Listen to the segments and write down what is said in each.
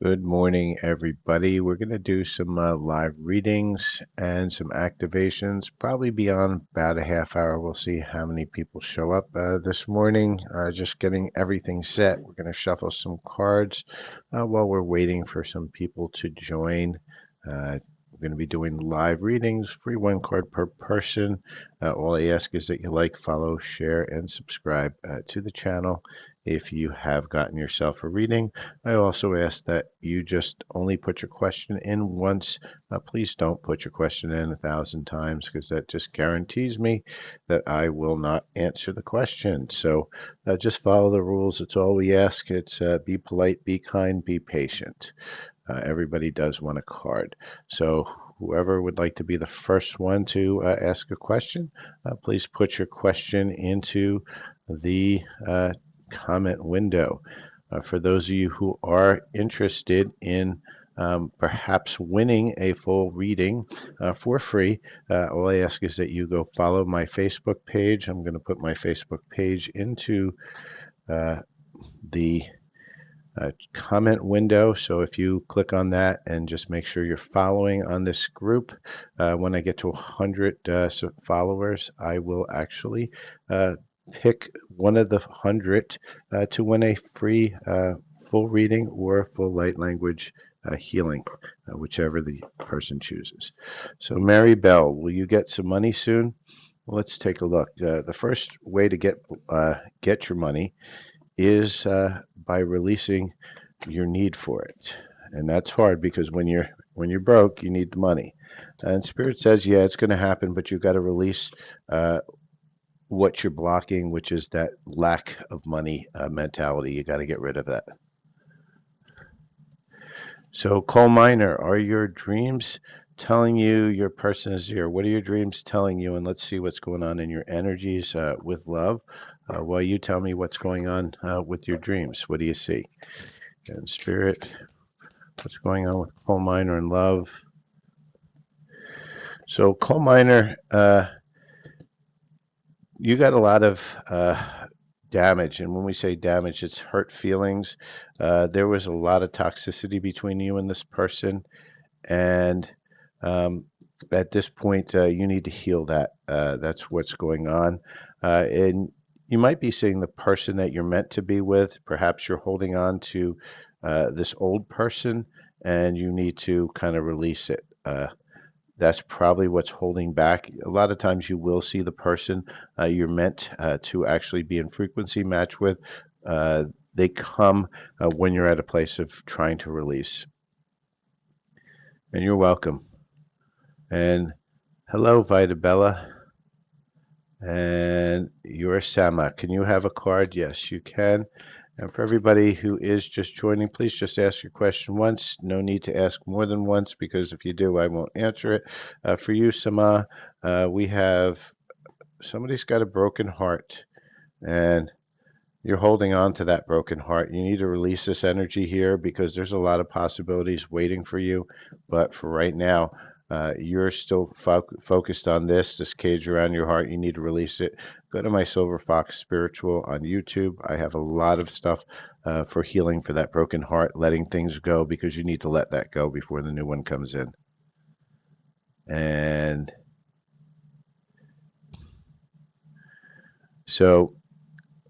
Good morning, everybody. We're going to do some live readings and some activations, probably beyond about a half hour. We'll see how many people show up this morning. Just getting everything set. We're going to shuffle some cards while we're waiting for some people to join. We're going to be doing live readings, free one card per person. All I ask is that you like, follow, share, and subscribe to the channel if you have gotten yourself a reading. I also ask that you just only put your question in once. Please don't put your question in 1,000 times because that just guarantees me that I will not answer the question. So just follow the rules. It's all we ask. It's be polite, be kind, be patient. Everybody does want a card. So whoever would like to be the first one to ask a question, please put your question into the comment window. For those of you who are interested in perhaps winning a full reading for free, all I ask is that you go follow my Facebook page. I'm going to put my Facebook page into the comment window. So if you click on that and just make sure you're following on this group, when I get to 100 followers, I will actually pick one of the 100 to win a free full reading or full light language healing, whichever the person chooses. So Mary Bell, will you get some money soon? Well, let's take a look. The first way to get your money is by releasing your need for it. And that's hard because when you're broke, you need the money. And Spirit says, yeah, it's going to happen, but you've got to release what you're blocking, which is that lack of money mentality. You got to get rid of that. So, coal miner, are your dreams telling you your person is here? What are your dreams telling you? And let's see what's going on in your energies with love. While you tell me what's going on with your dreams. What do you see? And spirit, what's going on with coal miner and love? So, coal miner, you got a lot of damage, and when we say damage, it's hurt feelings. There was a lot of toxicity between you and this person, and at this point, you need to heal that. That's what's going on, and you might be seeing the person that you're meant to be with. Perhaps you're holding on to this old person, and you need to kind of release it. That's probably what's holding back. A lot of times you will see the person you're meant to actually be in frequency match with. They come when you're at a place of trying to release. And you're welcome. And hello, Vitabella. And you're Sama. Can you have a card? Yes, you can. And for everybody who is just joining, please just ask your question once. No need to ask more than once because if you do, I won't answer it. For you, Sama, we have somebody's got a broken heart and you're holding on to that broken heart. You need to release this energy here because there's a lot of possibilities waiting for you. But for right now, you're still focused on this cage around your heart. You need to release it. Go to my Silver Fox Spiritual on YouTube. I have a lot of stuff for healing for that broken heart, letting things go because you need to let that go before the new one comes in. And so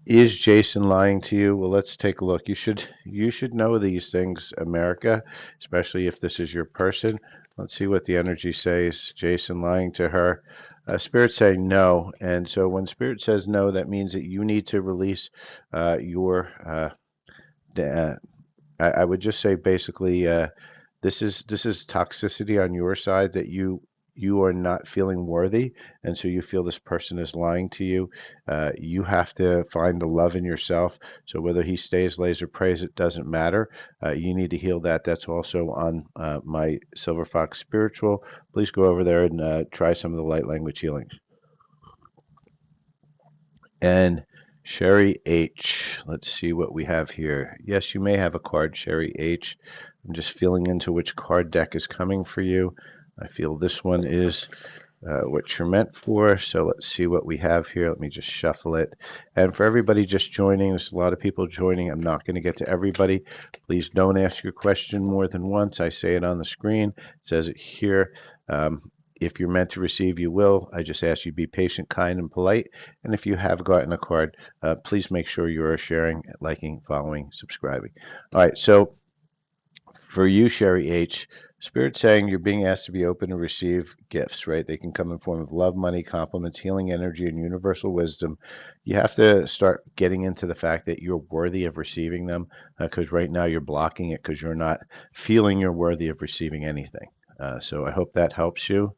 is Jason lying to you? Well, let's take a look. You should know these things, America, especially if this is your person. Let's see what the energy says. Jason lying to her. Spirit saying no. And so when Spirit says no, that means that you need to release your I would just say basically this is toxicity on your side that you are not feeling worthy, and so you feel this person is lying to you. You have to find the love in yourself. So whether he stays, lays, or prays, it doesn't matter. You need to heal that. That's also on my Silver Fox Spiritual. Please go over there and try some of the light language healing. And Sherry H. Let's see what we have here. Yes, you may have a card, Sherry H. I'm just feeling into which card deck is coming for you. I feel this one is what you're meant for. So let's see what we have here. Let me just shuffle it. And for everybody just joining, there's a lot of people joining. I'm not going to get to everybody. Please don't ask your question more than once. I say it on the screen. It says it here. If you're meant to receive, you will. I just ask you be patient, kind, and polite. And if you have gotten a card, please make sure you are sharing, liking, following, subscribing. All right, so for you, Sherry H., Spirit saying you're being asked to be open to receive gifts, right? They can come in form of love, money, compliments, healing energy, and universal wisdom. You have to start getting into the fact that you're worthy of receiving them, because right now you're blocking it because you're not feeling you're worthy of receiving anything. So I hope that helps you.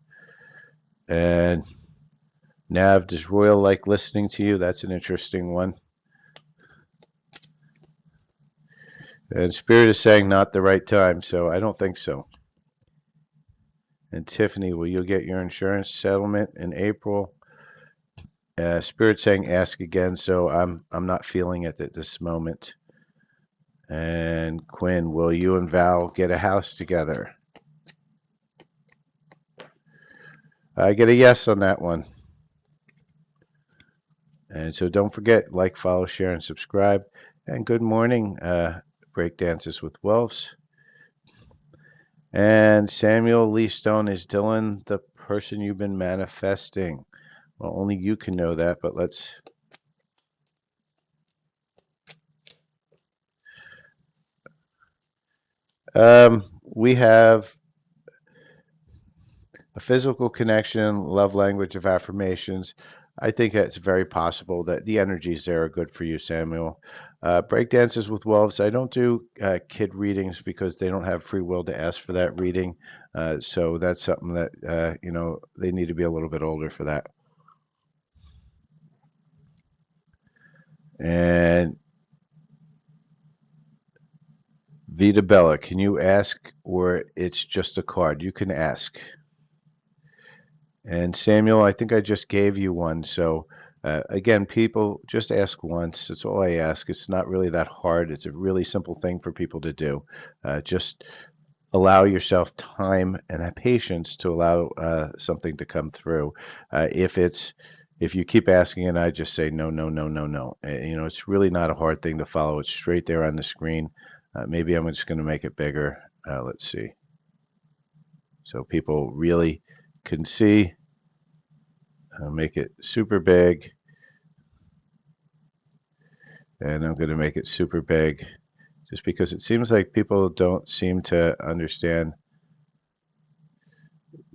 And Nav, does Royal like listening to you? That's an interesting one. And Spirit is saying not the right time, so I don't think so. And Tiffany, will you get your insurance settlement in April? Spirit saying ask again, so I'm not feeling it at this moment. And Quinn, will you and Val get a house together? I get a yes on that one. And so don't forget, like, follow, share, and subscribe. And good morning, Breakdances with Wolves. And Samuel Lee Stone, is Dylan the person you've been manifesting? Well, only you can know that, but let's... We have a physical connection, love language of affirmations. I think it's very possible that the energies there are good for you, Samuel. Breakdances with Wolves. I don't do kid readings because they don't have free will to ask for that reading. So that's something that, they need to be a little bit older for that. And Vita Bella, can you ask, or it's just a card? You can ask. And Samuel, I think I just gave you one. So again, people just ask once. That's all I ask. It's not really that hard. It's a really simple thing for people to do. Just allow yourself time and patience to allow something to come through. If you keep asking and I just say no, no, no, no, no, it's really not a hard thing to follow. It's straight there on the screen. Maybe I'm just going to make it bigger. Let's see. So people really can see. I'll make it super big. And I'm going to make it super big just because it seems like people don't seem to understand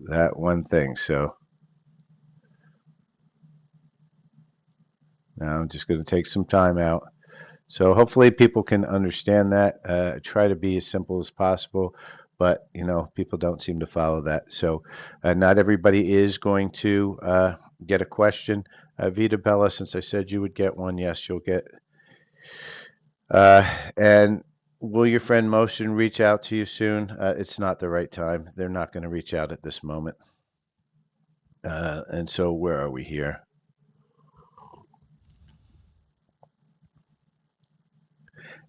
that one thing. So now I'm just going to take some time out. So hopefully people can understand that. Try to be as simple as possible, but people don't seem to follow that. So not everybody is going to get a question. Vita Bella, since I said you would get one, yes, you'll get. And will your friend Motion reach out to you soon? It's not the right time. They're not going to reach out at this moment. And so where are we here?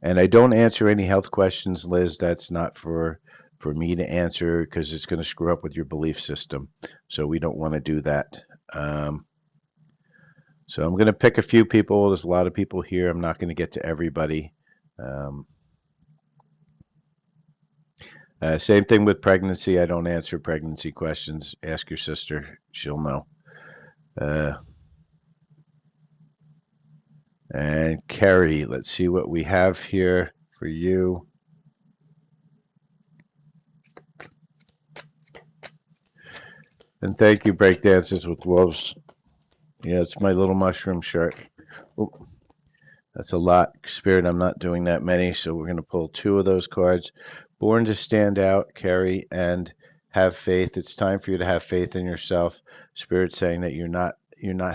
And I don't answer any health questions, Liz. That's not for me to answer because it's going to screw up with your belief system. So we don't want to do that. So I'm going to pick a few people. There's a lot of people here. I'm not going to get to everybody. Same thing with pregnancy. I don't answer pregnancy questions. Ask your sister. She'll know. And Carrie, let's see what we have here for you. And thank you, Breakdances with Wolves. Yeah, it's my little mushroom shirt. Ooh, that's a lot. Spirit, I'm not doing that many, so we're going to pull two of those cards. Born to stand out, Carrie, and have faith. It's time for you to have faith in yourself. Spirit saying that you're not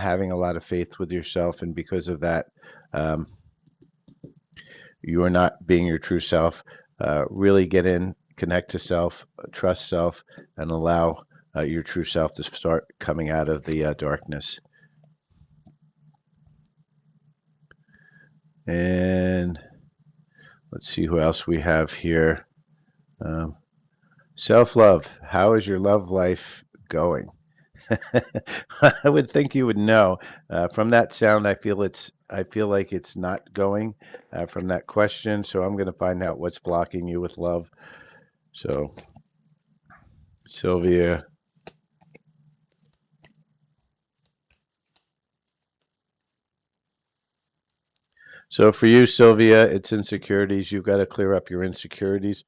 having a lot of faith with yourself, and because of that, you are not being your true self. Really get in, connect to self, trust self, and allow your true self to start coming out of the darkness. And let's see who else we have here. Self-love. How is your love life going? I would think you would know. From that sound, I feel like it's not going from that question. So I'm going to find out what's blocking you with love. So, Sylvia. So for you, Sylvia, it's insecurities. You've got to clear up your insecurities.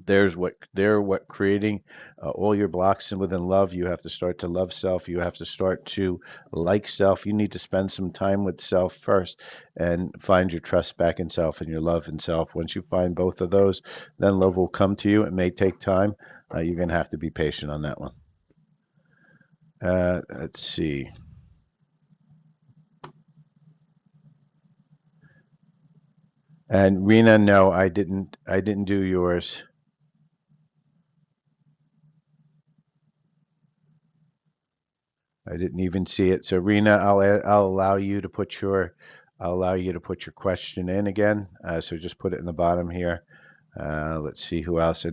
They're what creating all your blocks, and within love you have to start to love self, you have to start to like self, you need to spend some time with self first and find your trust back in self and your love in self. Once you find both of those, then love will come to you. It may take time. You're going to have to be patient on that one. Let's see. And Rena, no, I didn't do yours. I didn't even see it. So Rena, I'll allow you to put your I'll allow you to put your question in again. So just put it in the bottom here. Let's see who else.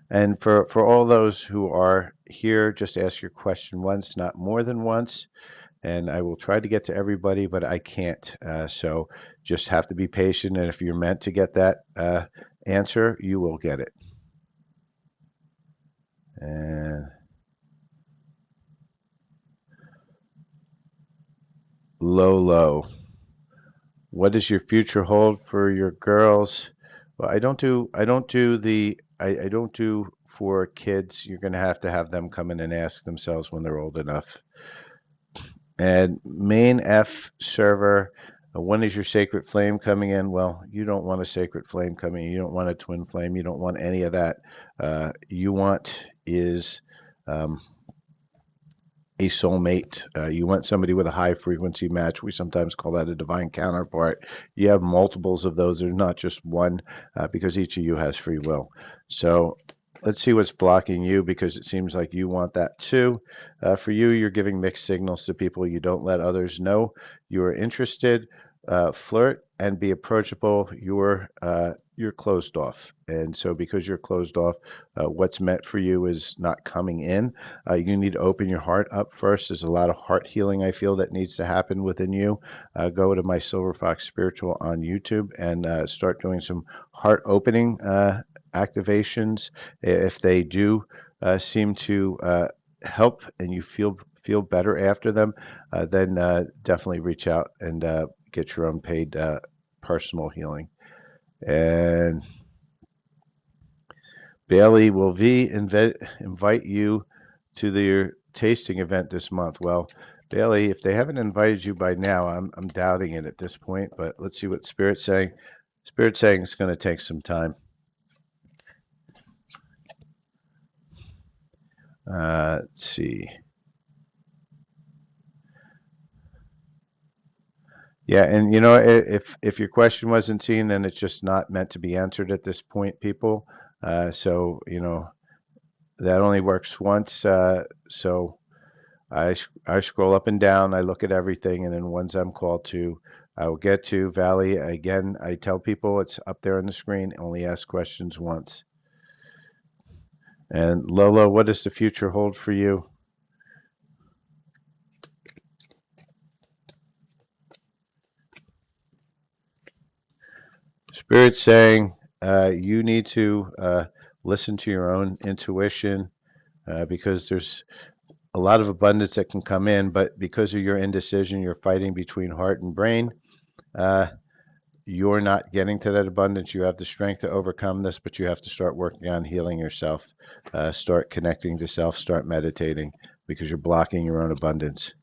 And for all those who are here, just ask your question once, not more than once. And I will try to get to everybody, but I can't. So just have to be patient. And if you're meant to get that answer, you will get it. And Lolo. What does your future hold for your girls? Well, I don't do for kids. You're going to have them come in and ask themselves when they're old enough. And main F server, when is your sacred flame coming in? Well, you don't want a sacred flame coming in. You don't want a twin flame. You don't want any of that. You want is a soulmate. You want somebody with a high frequency match. We sometimes call that a divine counterpart. You have multiples of those. There's not just one because each of you has free will. So let's see what's blocking you because it seems like you want that too. For you, you're giving mixed signals to people. You don't let others know you are interested. Flirt and be approachable. You're closed off, and so because you're closed off, what's meant for you is not coming in. You need to open your heart up first. There's a lot of heart healing I feel that needs to happen within you. Go to my Silver Fox Spiritual on YouTube and start doing some heart opening activations. If they do seem to help and you feel better after them, then definitely reach out and get your own paid personal healing. And Bailey, will invite you to their tasting event this month? Well, Bailey, if they haven't invited you by now, I'm doubting it at this point, but let's see what Spirit's saying. Spirit's saying it's going to take some time. Let's see. Yeah, and you know, if your question wasn't seen, then it's just not meant to be answered at this point, people. So you know that only works once. So I scroll up and down, I look at everything, and then ones I'm called to, I will get to. Valley, again, I tell people it's up there on the screen, only ask questions once. And Lolo, what does the future hold for you? Spirit saying you need to listen to your own intuition because there's a lot of abundance that can come in, but because of your indecision, you're fighting between heart and brain. Uh, you're not getting to that abundance. You have the strength to overcome this, but you have to start working on healing yourself. Start connecting to self, start meditating because you're blocking your own abundance.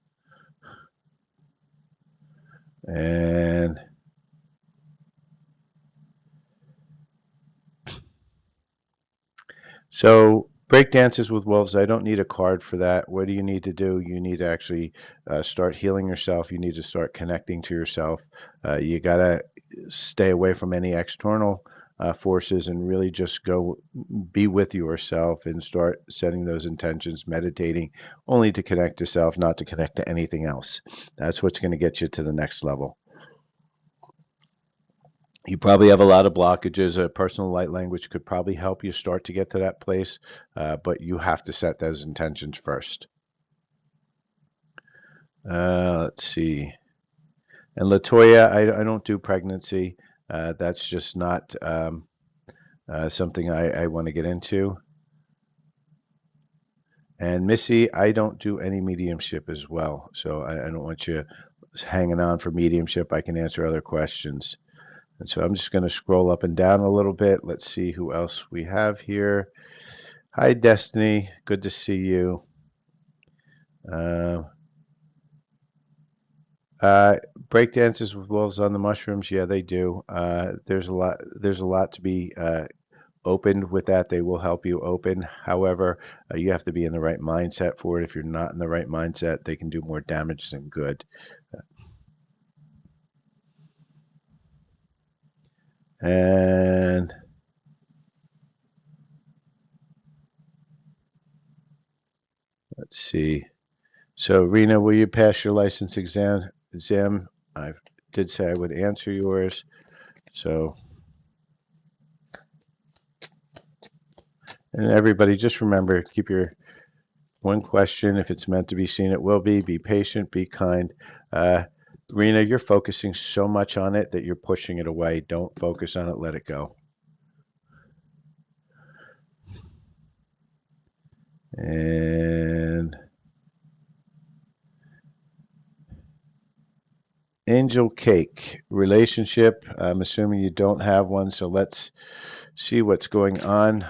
And so break dances with wolves, I don't need a card for that. What do you need to do? You need to actually start healing yourself. You need to start connecting to yourself. You got to stay away from any external forces and really just go be with yourself and start setting those intentions, meditating only to connect to self, not to connect to anything else. That's what's going to get you to the next level. You probably have a lot of blockages. A personal light language could probably help you start to get to that place, but you have to set those intentions first. Let's see. And Latoya, I don't do pregnancy. That's just not something I want to get into. And Missy, I don't do any mediumship as well. So I don't want you hanging on for mediumship. I can answer other questions. And so I'm just going to scroll up and down a little bit. Let's see who else we have here. Hi, Destiny. Good to see you. Uh, Break dances with wolves on the mushrooms. Yeah, they do. There's a lot. There's a lot to be opened with that. They will help you open. However, you have to be in the right mindset for it. If you're not in the right mindset, they can do more damage than good. And let's see. So, Rena, will you pass your license exam? I did say I would answer yours. So, and everybody, just remember, keep your one question. If it's meant to be seen, it will be. Be patient, be kind. Uh, Rena, you're focusing so much on it that you're pushing it away. Don't focus on it, let it go. And Angel Cake, relationship. I'm assuming you don't have one, so let's see what's going on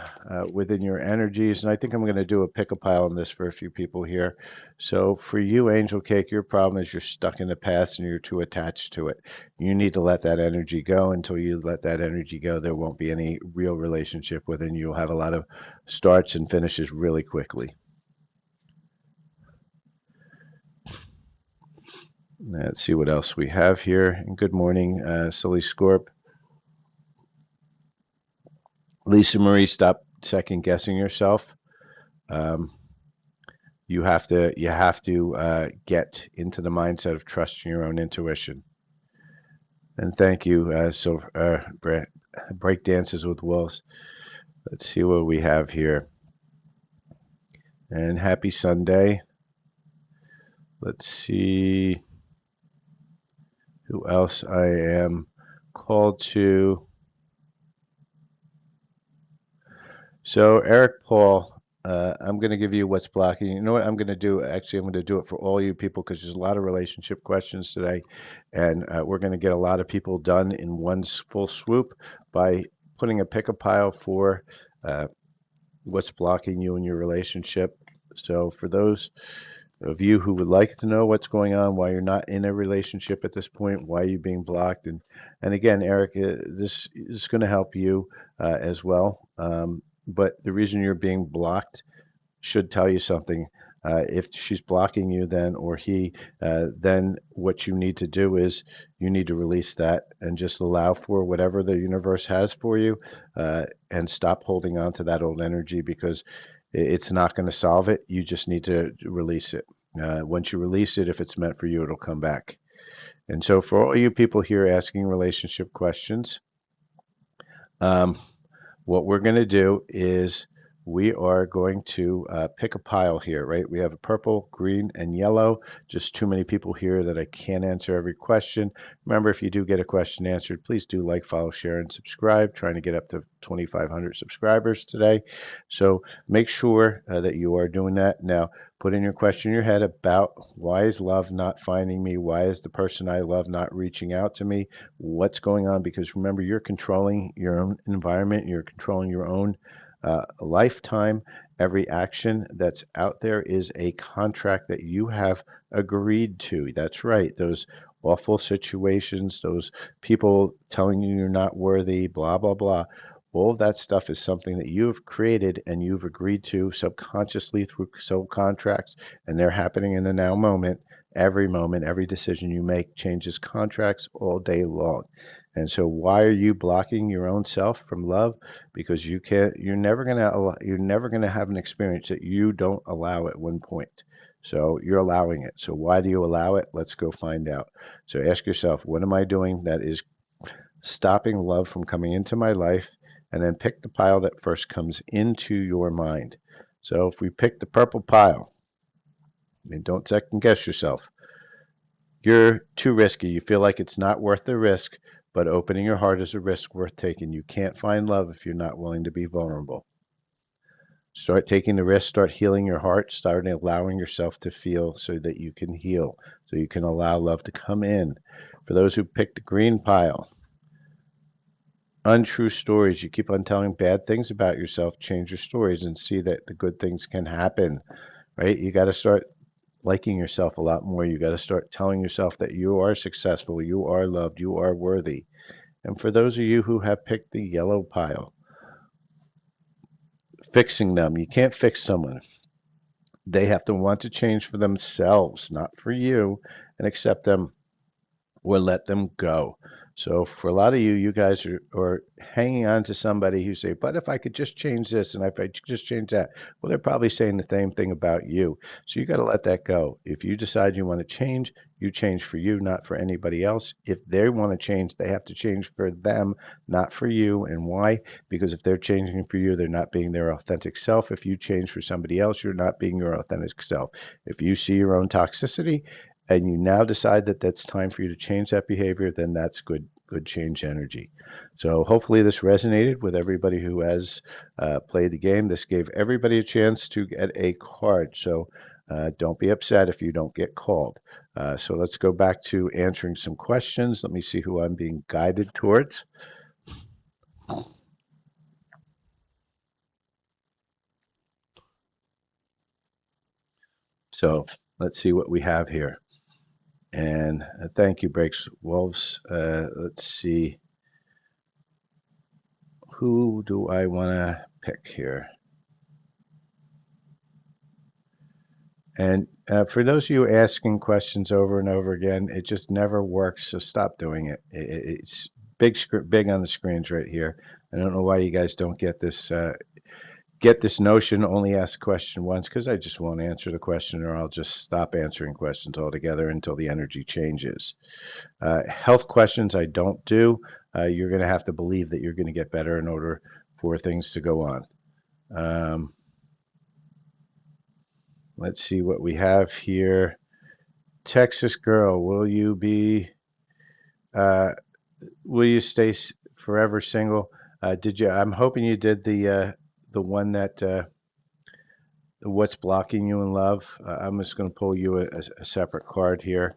within your energies. And I think I'm going to do a pick a pile on this for a few people here. So for you, Angel Cake, your problem is you're stuck in the past and you're too attached to it. You need to let that energy go. Until you let that energy go, there won't be any real relationship within you. You'll have a lot of starts and finishes really quickly. Let's see what else we have here. And good morning, Silly Scorp. Lisa Marie, stop second guessing yourself. Um, you have to get into the mindset of trusting your own intuition. And thank you, break dances with wolves. Let's see what we have here. And happy Sunday. Let's see who else I am called to. So Eric Paul, I'm going to give you what's blocking. You know what I'm going to do? Actually, I'm going to do it for all you people because there's a lot of relationship questions today, and we're going to get a lot of people done in one full swoop by putting a pick a pile for uh, what's blocking you in your relationship. So for those of you who would like to know what's going on, why you're not in a relationship at this point, why you're being blocked, and again, Eric, this is going to help you as well. But the reason you're being blocked should tell you something. If she's blocking you, then or he, then what you need to do is you need to release that and just allow for whatever the universe has for you, and stop holding on to that old energy because it's not going to solve it. You just need to release it. Once you release it, if it's meant for you, it'll come back. And so, for all you people here asking relationship questions, um, what we're going to do is we are going to pick a pile here, right? We have a purple, green, and yellow. Just too many people here that I can't answer every question. Remember, if you do get a question answered, please do like, follow, share, and subscribe. Trying to get up to 2,500 subscribers today. So make sure that you are doing that. Now, put in your question in your head about why is love not finding me? Why is the person I love not reaching out to me? What's going on? Because remember, you're controlling your own environment, you're controlling your own lifetime. Every action that's out there is a contract that you have agreed to. That's right. Those awful situations, those people telling you you're not worthy, blah, blah, blah. All of that stuff is something that you've created and you've agreed to subconsciously through soul contracts, and they're happening in the now moment, every decision you make changes contracts all day long. And so why are you blocking your own self from love? Because you're never gonna have an experience that you don't allow at one point. So you're allowing it. So why do you allow it? Let's go find out. So ask yourself, what am I doing that is stopping love from coming into my life? And then pick the pile that first comes into your mind. So if we pick the purple pile, and don't second guess yourself, You're too risky. You feel like it's not worth the risk, but opening your heart is a risk worth taking. You can't find love if you're not willing to be vulnerable. Start taking the risk, start healing your heart, start allowing yourself to feel so that you can heal, so you can allow love to come in. For those who pick the green pile, untrue stories. You keep on telling bad things about yourself, change your stories and see that the good things can happen, right? You got to start liking yourself a lot more. You got to start telling yourself that you are successful, you are loved, you are worthy. And for those of you who have picked the yellow pile, fixing them. You can't fix someone. They have to want to change for themselves, not for you, and accept them or let them go. So for a lot of you, you guys are hanging on to somebody who say, but if I could just change this and if I just change that, well, they're probably saying the same thing about you. So you got to let that go. If you decide you want to change, you change for you, not for anybody else. If they want to change, they have to change for them, not for you. And why? Because if they're changing for you, they're not being their authentic self. If you change for somebody else, you're not being your authentic self. If you see your own toxicity, and you now decide that that's time for you to change that behavior, then that's good change energy. So hopefully this resonated with everybody who has played the game. This gave everybody a chance to get a card. So don't be upset if you don't get called. So let's go back to answering some questions. Let me see who I'm being guided towards. So let's see what we have here. And thank you, Breaks Wolves. Let's see. Who do I want to pick here? And for those of you asking questions over and over again, it just never works. So stop doing it. It's big on the screens right here. I don't know why you guys don't get this notion. Only ask a question once because I just won't answer the question, or I'll just stop answering questions altogether until the energy changes. Health questions I don't do. You're going to have to believe that you're going to get better in order for things to go on. Um, let's see what we have here. Texas girl, uh, will you stay forever single? Did you? I'm hoping you did the one that what's blocking you in love. I'm just going to pull you a separate card here.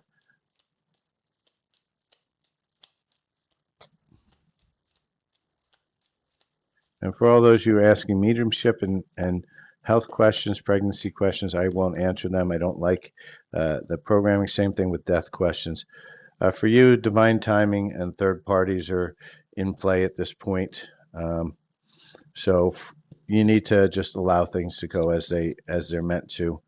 And for all those you asking mediumship and health questions, pregnancy questions, I won't answer them. I don't like the programming. Same thing with death questions. For you, divine timing and third parties are in play at this point. So you need to just allow things to go as they're meant to.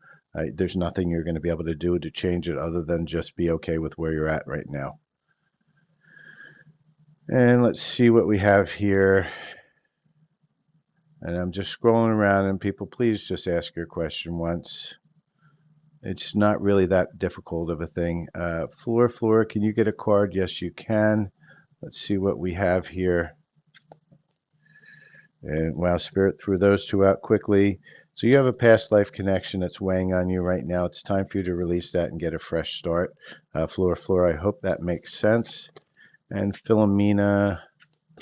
There's nothing you're going to be able to do to change it other than just be okay with where you're at right now. And let's see what we have here. And I'm just scrolling around, and people, please just ask your question once. It's not really that difficult of a thing. Floor, can you get a card? Yes, you can. Let's see what we have here. And wow, Spirit threw those two out quickly. So you have a past life connection that's weighing on you right now. It's time for you to release that and get a fresh start. Floor, I hope that makes sense. And Philomena,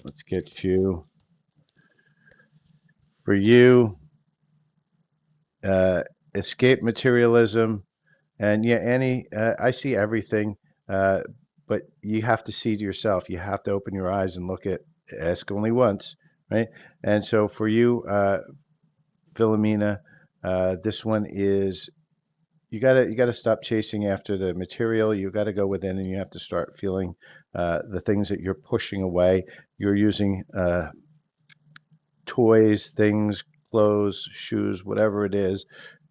let's get you. For you, uh, escape materialism. And yeah, Annie, I see everything, uh, but you have to see to yourself. You have to open your eyes and look at, ask only once, right? And so for you, Philomena, this one is you gotta stop chasing after the material. You got to go within, and you have to start feeling the things that you're pushing away. You're using toys, things, clothes, shoes, whatever it is,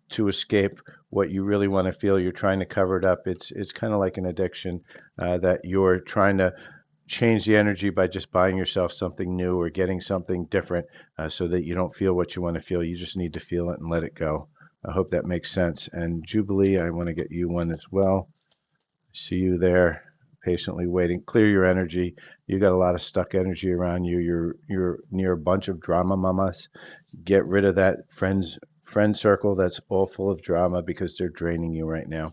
to escape what you really want to feel. You're trying to cover it up. It's kind of like an addiction that you're trying to change the energy by just buying yourself something new or getting something different so that you don't feel what you want to feel. You just need to feel it and let it go. I hope that makes sense. And Jubilee, I want to get you one as well. See you there, patiently waiting. Clear your energy. You got a lot of stuck energy around you. You're near a bunch of drama mamas. Get rid of that friend circle that's all full of drama because they're draining you right now.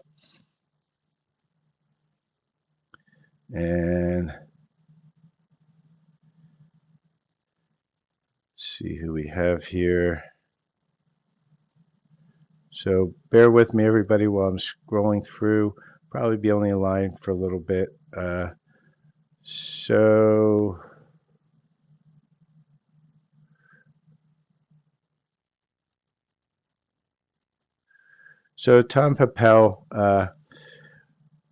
And let's see who we have here. So bear with me, everybody, while I'm scrolling through. Probably be only in line for a little bit. So, so Tom Papel,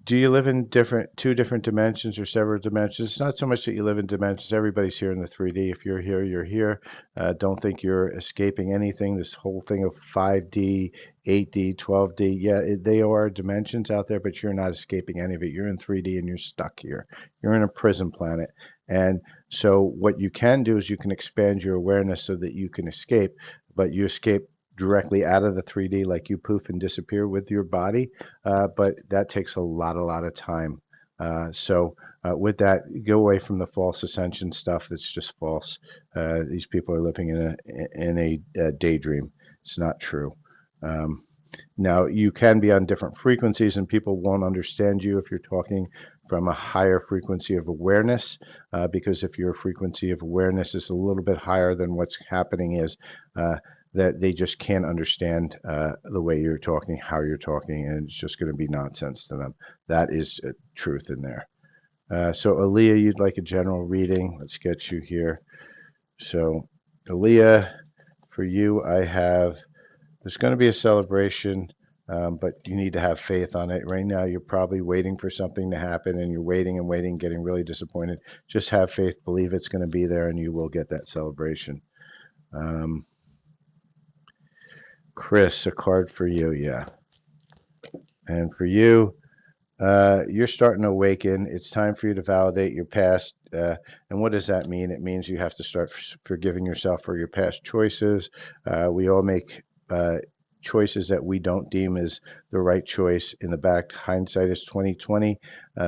do you live in two different dimensions or several dimensions? It's not so much that you live in dimensions. Everybody's here in the 3D. If you're here, you're here. Don't think you're escaping anything. This whole thing of 5D, 8D, 12D, yeah, they are dimensions out there, but you're not escaping any of it. You're in 3D and you're stuck here. You're in a prison planet. And so what you can do is you can expand your awareness so that you can escape, but you escape directly out of the 3D, like you poof and disappear with your body, but that takes a lot of time. With that, go away from the false ascension stuff. That's just false. These people are living in a daydream. It's not true. Um, Now, you can be on different frequencies, and people won't understand you if you're talking from a higher frequency of awareness, because if your frequency of awareness is a little bit higher than what's happening is, uh, that they just can't understand the way you're talking, how you're talking, and it's just going to be nonsense to them. That is truth in there. So, Aaliyah, you'd like a general reading? Let's get you here. So, Aaliyah, for you, I have there's going to be a celebration, but you need to have faith on it. Right now, you're probably waiting for something to happen, and you're waiting and waiting, getting really disappointed. Just have faith, believe it's going to be there, and you will get that celebration. Um, Chris, a card for you, yeah. And for you, you're starting to awaken. It's time for you to validate your past. And what does that mean? It means you have to start forgiving yourself for your past choices. We all make choices that we don't deem as the right choice. In the back, hindsight is 2020.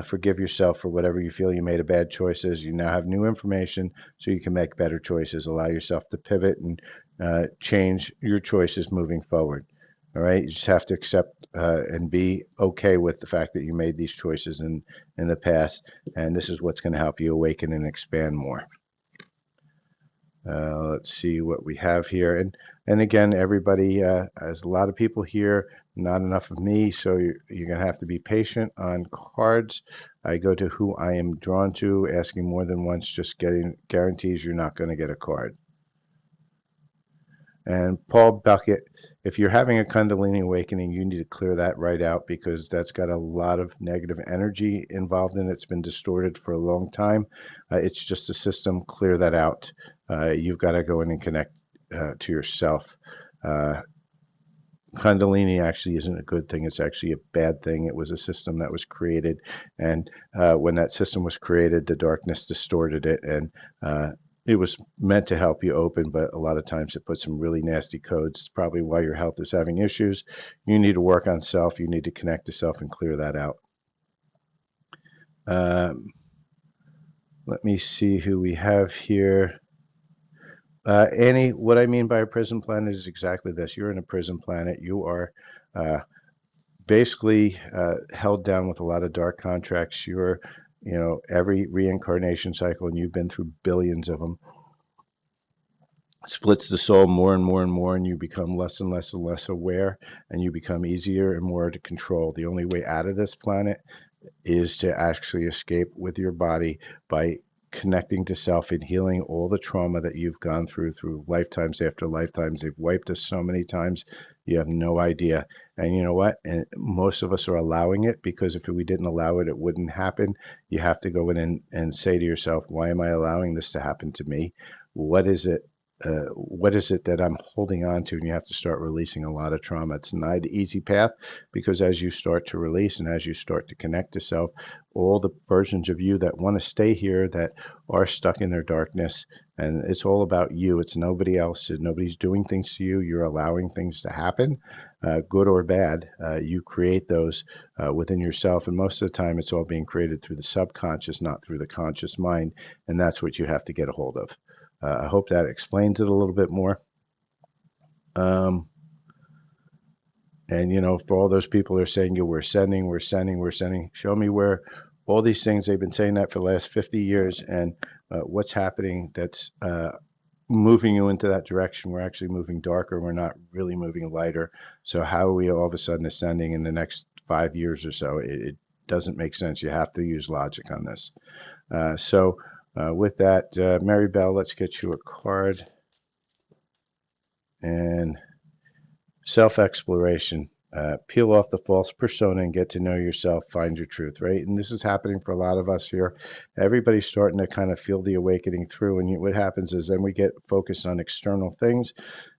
Forgive yourself for whatever you feel you made a bad choices. You now have new information, so you can make better choices. Allow yourself to pivot and change your choices moving forward. All right, you just have to accept and be okay with the fact that you made these choices in the past, and this is what's going to help you awaken and expand more. Let's see what we have here, and again, everybody, there's a lot of people here, not enough of me, so you're going to have to be patient on cards. I go to who I am drawn to, asking more than once, just getting guarantees you're not going to get a card. And Paul Bucket, if you're having a Kundalini awakening, you need to clear that right out because that's got a lot of negative energy involved in it. It's been distorted for a long time. It's just a system. Clear that out. You've got to go in and connect to yourself. Uh, Kundalini actually isn't a good thing. It's actually a bad thing. It was a system that was created, and when that system was created, the darkness distorted it, and it was meant to help you open, but a lot of times it puts some really nasty codes. It's probably why your health is having issues. You need to work on self. You need to connect to self and clear that out. Um, Let me see who we have here. Annie, what I mean by a prison planet is exactly this. You're in a prison planet. You are uh, basically held down with a lot of dark contracts. You're, every reincarnation cycle, and you've been through billions of them, splits the soul more and more and more, and you become less and less and less aware, and you become easier and more to control. The only way out of this planet is to actually escape with your body by connecting to self and healing all the trauma that you've gone through lifetimes after lifetimes. They've wiped us so many times, you have no idea. And you know what? And most of us are allowing it because if we didn't allow it, it wouldn't happen. You have to go in and say to yourself, why am I allowing this to happen to me? What is it? What is it that I'm holding on to? And you have to start releasing a lot of trauma. It's not an easy path because as you start to release and as you start to connect to self, all the versions of you that want to stay here that are stuck in their darkness, and it's all about you. It's nobody else. Nobody's doing things to you. You're allowing things to happen, good or bad. You create those within yourself, and most of the time, it's all being created through the subconscious, not through the conscious mind, and that's what you have to get a hold of. I hope that explains it a little bit more. Um, and for all those people who are saying, we're sending, show me where all these things, they've been saying that for the last 50 years. And what's happening that's moving you into that direction? We're actually moving darker. We're not really moving lighter. So how are we all of a sudden ascending in the next 5 years or so? It doesn't make sense. You have to use logic on this. With that, Mary Bell, let's get you a card. And self-exploration. Peel off the false persona and get to know yourself, find your truth, right? And this is happening for a lot of us here. Everybody's starting to kind of feel the awakening through. And what happens is then we get focused on external things,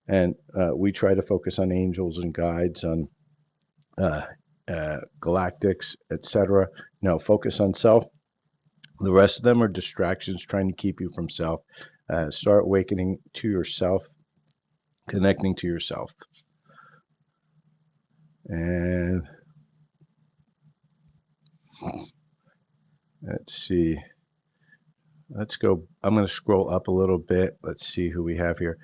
and we try to focus on angels and guides, on uh, galactics, etc. No, focus on self. The rest of them are distractions trying to keep you from self. Start awakening to yourself, connecting to yourself. And let's see. Let's go. I'm going to scroll up a little bit. Let's see who we have here.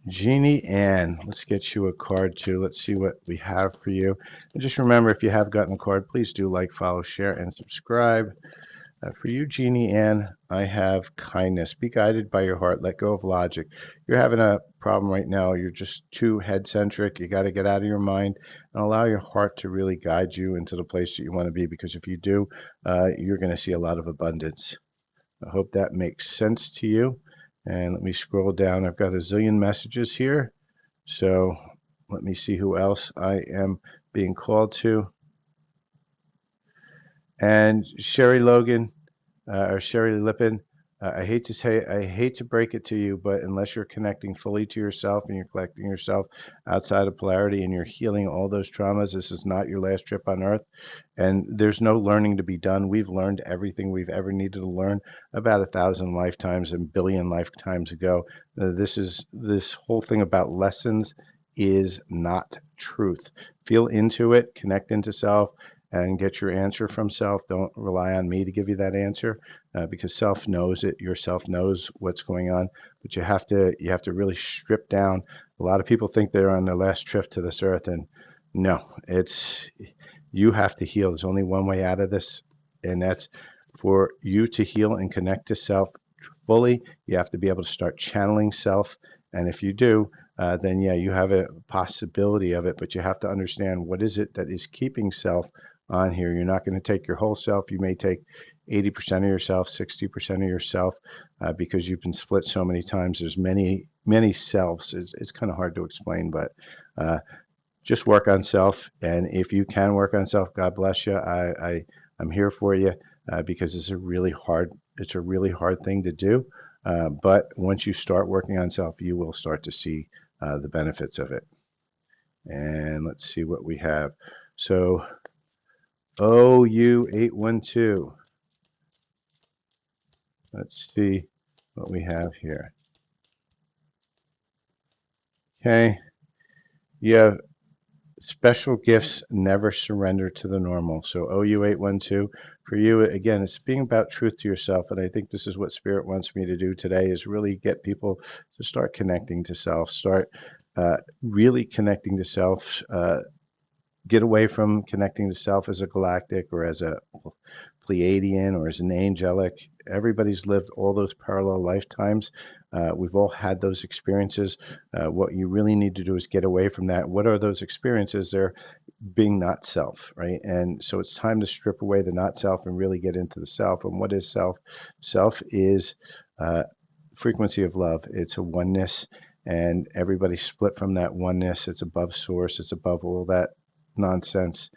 Jeannie Ann, let's get you a card too. Let's see what we have for you. And just remember, if you have gotten a card, please do like, follow, share, and subscribe. For you, Jeannie Ann, I have kindness. Be guided by your heart. Let go of logic. You're having a problem right now. You're just too head-centric. You got to get out of your mind and allow your heart to really guide you into the place that you want to be, because if you do, you're going to see a lot of abundance. I hope that makes sense to you. And let me scroll down. I've got a zillion messages here. So let me see who else I am being called to. And Sherry Logan, or Sherry Lippin, I hate to break it to you, but unless you're connecting fully to yourself and you're collecting yourself outside of polarity and you're healing all those traumas, this is not your last trip on Earth. And there's no learning to be done. We've learned everything we've ever needed to learn about 1,000 lifetimes and billion lifetimes ago. This whole thing about lessons is not truth. Feel into it, connect into self, and get your answer from self. Don't rely on me to give you that answer, because self knows it. Yourself knows what's going on, but you have to really strip down. A lot of people think they're on their last trip to this earth, and no, it's you have to heal. There's only one way out of this, and that's for you to heal and connect to self fully. You have to be able to start channeling self, and if you do, then yeah, you have a possibility of it, but you have to understand what is it that is keeping self on here. You're not going to take your whole self. You may take 80% of yourself, 60% of yourself, because you've been split so many times. There's many selves. It's kind of hard to explain, but just work on self. And if you can work on self, God bless you. I'm here for you, because it's a really hard thing to do. But once you start working on self, you will start to see the benefits of it. And let's see what we have. So OU812. Let's see what we have here. Okay. You have special gifts never surrender to the normal. So OU812, for you, again, it's being about truth to yourself. And I think this is what Spirit wants me to do today, is really get people to start connecting to self, start really connecting to self, get away from connecting to self as a galactic or as a Pleiadian or as an angelic. Everybody's lived all those parallel lifetimes. We've all had those experiences. What you really need to do is get away from that. What are those experiences? They're being not self, right? And so it's time to strip away the not self and really get into the self. And what is self? Self is frequency of love. It's a oneness, and everybody's split from that oneness. It's above source. It's above all that nonsense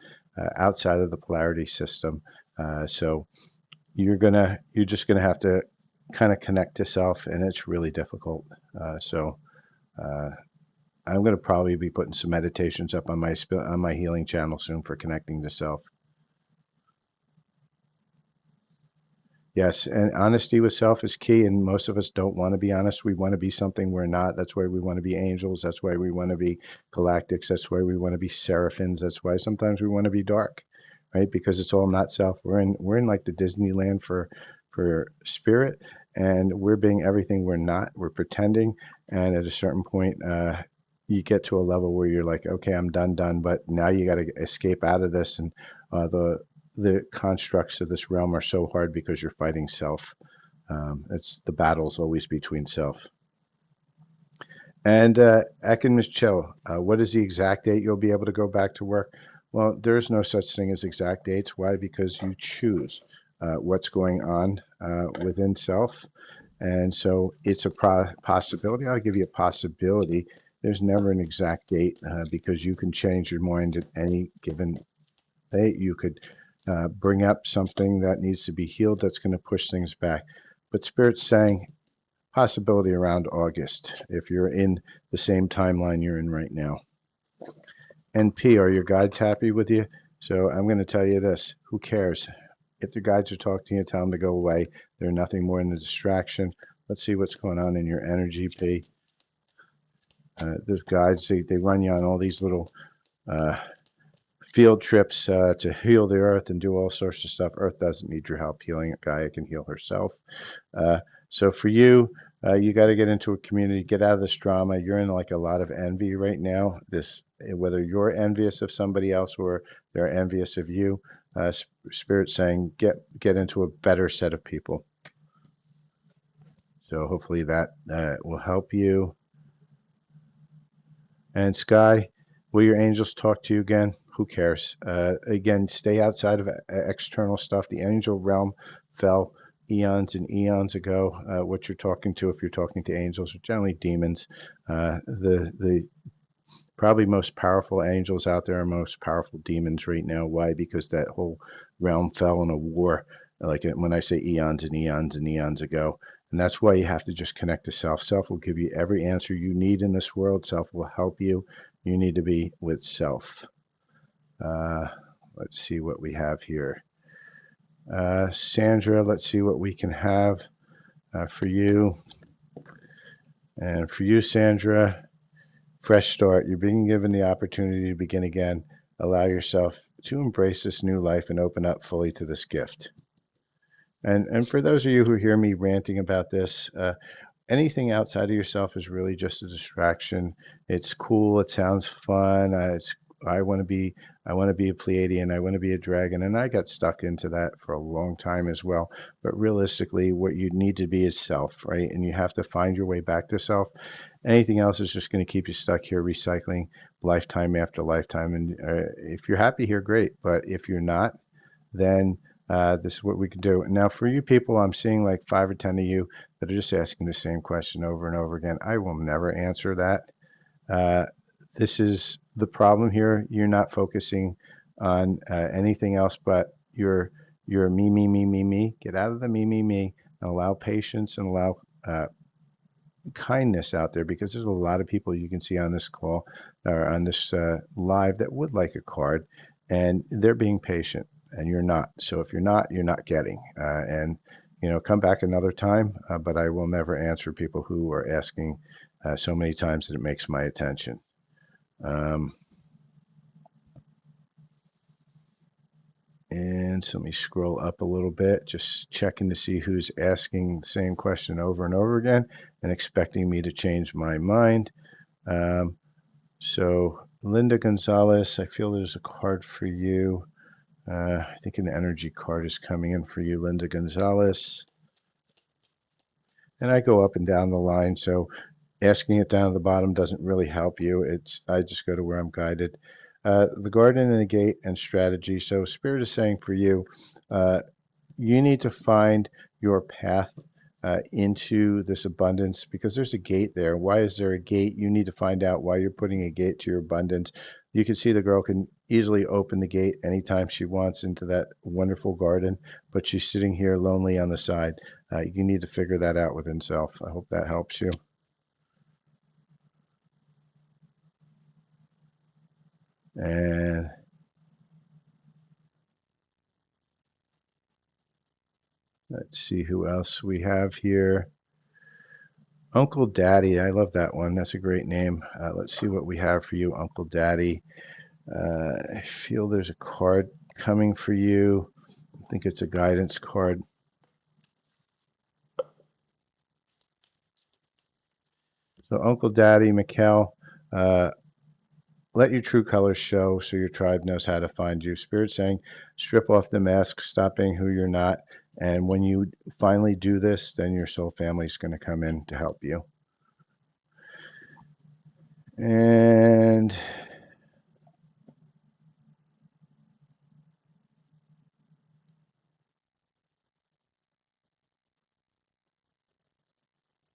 outside of the polarity system. So you're just gonna have to kind of connect to self, and it's really difficult. Uh, I'm gonna probably be putting some meditations up on my healing channel soon for connecting to self. Yes, and honesty with self is key, and most of us don't want to be honest. We want to be something we're not. That's why we want to be angels. That's why we want to be galactics. That's why we want to be seraphins. That's why sometimes we want to be dark, right? Because it's all not self. We're in like the Disneyland for spirit, and we're being everything we're not. We're pretending, and at a certain point, you get to a level where you're like, okay, I'm done, but now you got to escape out of this, and the the constructs of this realm are so hard because you're fighting self. It's the battle's always between self. And Akin Michelle, what is the exact date you'll be able to go back to work? Well, there's no such thing as exact dates. Why? Because you choose what's going on within self. And so it's a possibility. I'll give you a possibility. There's never an exact date because you can change your mind at any given date. You could bring up something that needs to be healed that's going to push things back. But Spirit's saying possibility around August if you're in the same timeline you're in right now. NP, are your guides happy with you? So I'm going to tell you this. Who cares? If the guides are talking to you, tell them to go away. They're nothing more than a distraction. Let's see what's going on in your energy, P. Those guides, they run you on all these little uh, field trips to heal the earth and do all sorts of stuff. Earth doesn't need your help healing it. Gaia can heal herself. So for you, you got to get into a community, get out of this drama. You're in like a lot of envy right now. This, whether you're envious of somebody else or they're envious of you, Spirit saying get into a better set of people. So hopefully that will help you. And Sky, will your angels talk to you again? Who cares? Again, stay outside of external stuff. The angel realm fell eons and eons ago. What you're talking to, if you're talking to angels, are generally demons. The probably most powerful angels out there are most powerful demons right now. Why? Because that whole realm fell in a war. Like when I say eons and eons and eons ago. And that's why you have to just connect to self. Self will give you every answer you need in this world. Self will help you. You need to be with self. Uh, let's see what we have here. Sandra, let's see what we can have for you. And for you, Sandra, fresh start. You're being given the opportunity to begin again. Allow yourself to embrace this new life and open up fully to this gift. And for those of you who hear me ranting about this, anything outside of yourself is really just a distraction. It's cool. It sounds fun. I want to be a Pleiadian. I want to be a dragon, and I got stuck into that for a long time as well. But realistically, what you need to be is self, right? And you have to find your way back to self. Anything else is just going to keep you stuck here, recycling lifetime after lifetime. And if you're happy here, great. But if you're not, then this is what we can do. Now, for you people, I'm seeing like 5 or 10 of you that are just asking the same question over and over again. I will never answer that. This is the problem here. You're not focusing on anything else but your me, me, me, me, me. Get out of the me, me, me, and allow patience and allow kindness out there, because there's a lot of people you can see on this call or on this live that would like a card, and they're being patient and you're not. So if you're not getting. And come back another time, but I will never answer people who are asking so many times that it makes my attention. And so let me scroll up a little bit, just checking to see who's asking the same question over and over again and expecting me to change my mind. So Linda Gonzalez, I feel there's a card for you. I think an energy card is coming in for you, Linda Gonzalez. And I go up and down the line, so asking it down at the bottom doesn't really help you. I just go to where I'm guided. The garden and the gate and strategy. So Spirit is saying for you, you need to find your path into this abundance, because there's a gate there. Why is there a gate? You need to find out why you're putting a gate to your abundance. You can see the girl can easily open the gate anytime she wants into that wonderful garden, but she's sitting here lonely on the side. You need to figure that out within self. I hope that helps you. And let's see who else we have here. Uncle Daddy, I love that one. That's a great name. Let's see what we have for you, Uncle Daddy. I feel there's a card coming for you. I think it's a guidance card. So Uncle Daddy, Mikkel, let your true colors show so your tribe knows how to find you. Spirit saying, strip off the mask, stop being who you're not. And when you finally do this, then your soul family is going to come in to help you. And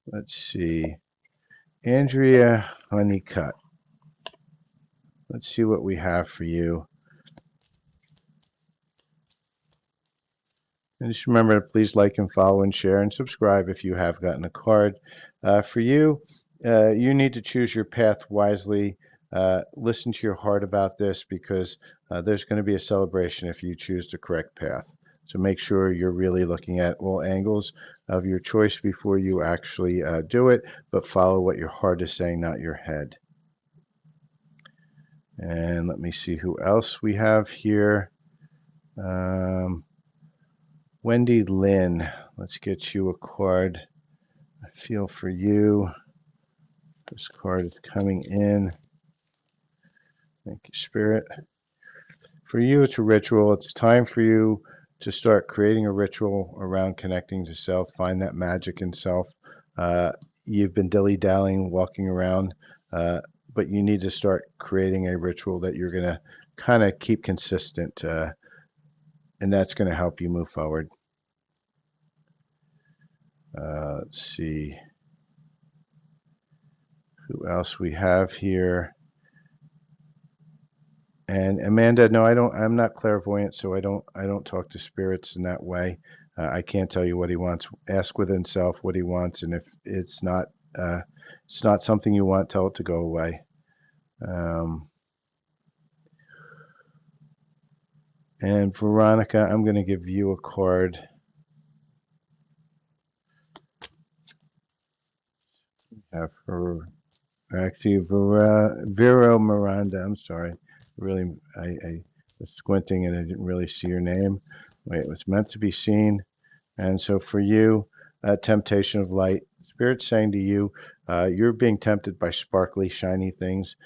let's see, Andrea Honeycutt. Let's see what we have for you. And just remember to please like and follow and share and subscribe if you have gotten a card. For you, you need to choose your path wisely. Listen to your heart about this because there's going to be a celebration if you choose the correct path. So make sure you're really looking at all angles of your choice before you actually do it, but follow what your heart is saying, not your head. And let me see who else we have here. Wendy Lynn, let's get you a card. I feel for you. This card is coming in. Thank you, Spirit. For you, it's a ritual. It's time for you to start creating a ritual around connecting to self. Find that magic in self. You've been dilly-dallying, walking around, but you need to start creating a ritual that you're going to kind of keep consistent, and that's going to help you move forward. Let's see who else we have here. And Amanda, no, I'm not clairvoyant, so I don't talk to spirits in that way. I can't tell you what he wants. Ask within self what he wants, and if it's not something you want, tell it to go away. And Veronica, I'm going to give you a card. For actually, Vero Miranda. I'm sorry. Really, I was squinting and I didn't really see your name. Wait, it was meant to be seen. And so for you, temptation of light, Spirit's saying to you, you're being tempted by sparkly, shiny things.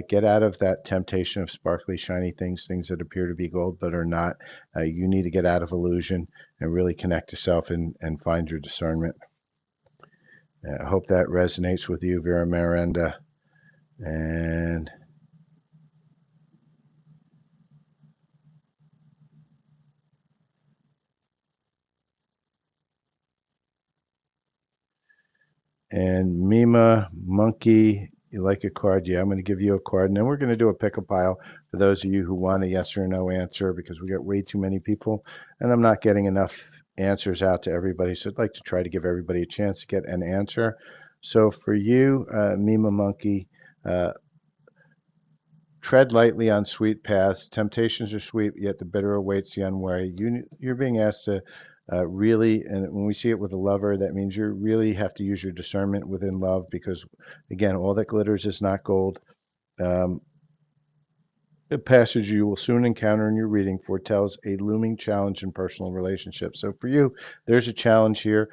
Get out of that temptation of sparkly, shiny things, things that appear to be gold but are not. You need to get out of illusion and really connect to self and find your discernment. I hope that resonates with you, Vera Miranda. And Mima Monkey, you like a card? Yeah, I'm going to give you a card, and then we're going to do a pick a pile for those of you who want a yes or no answer because we got way too many people, and I'm not getting enough answers out to everybody. So I'd like to try to give everybody a chance to get an answer. So for you, Mima Monkey, tread lightly on sweet paths. Temptations are sweet, yet the bitter awaits the unwary. You're being asked to really, and when we see it with a lover, that means you really have to use your discernment within love because, again, all that glitters is not gold. The passage you will soon encounter in your reading foretells a looming challenge in personal relationships. So for you, there's a challenge here.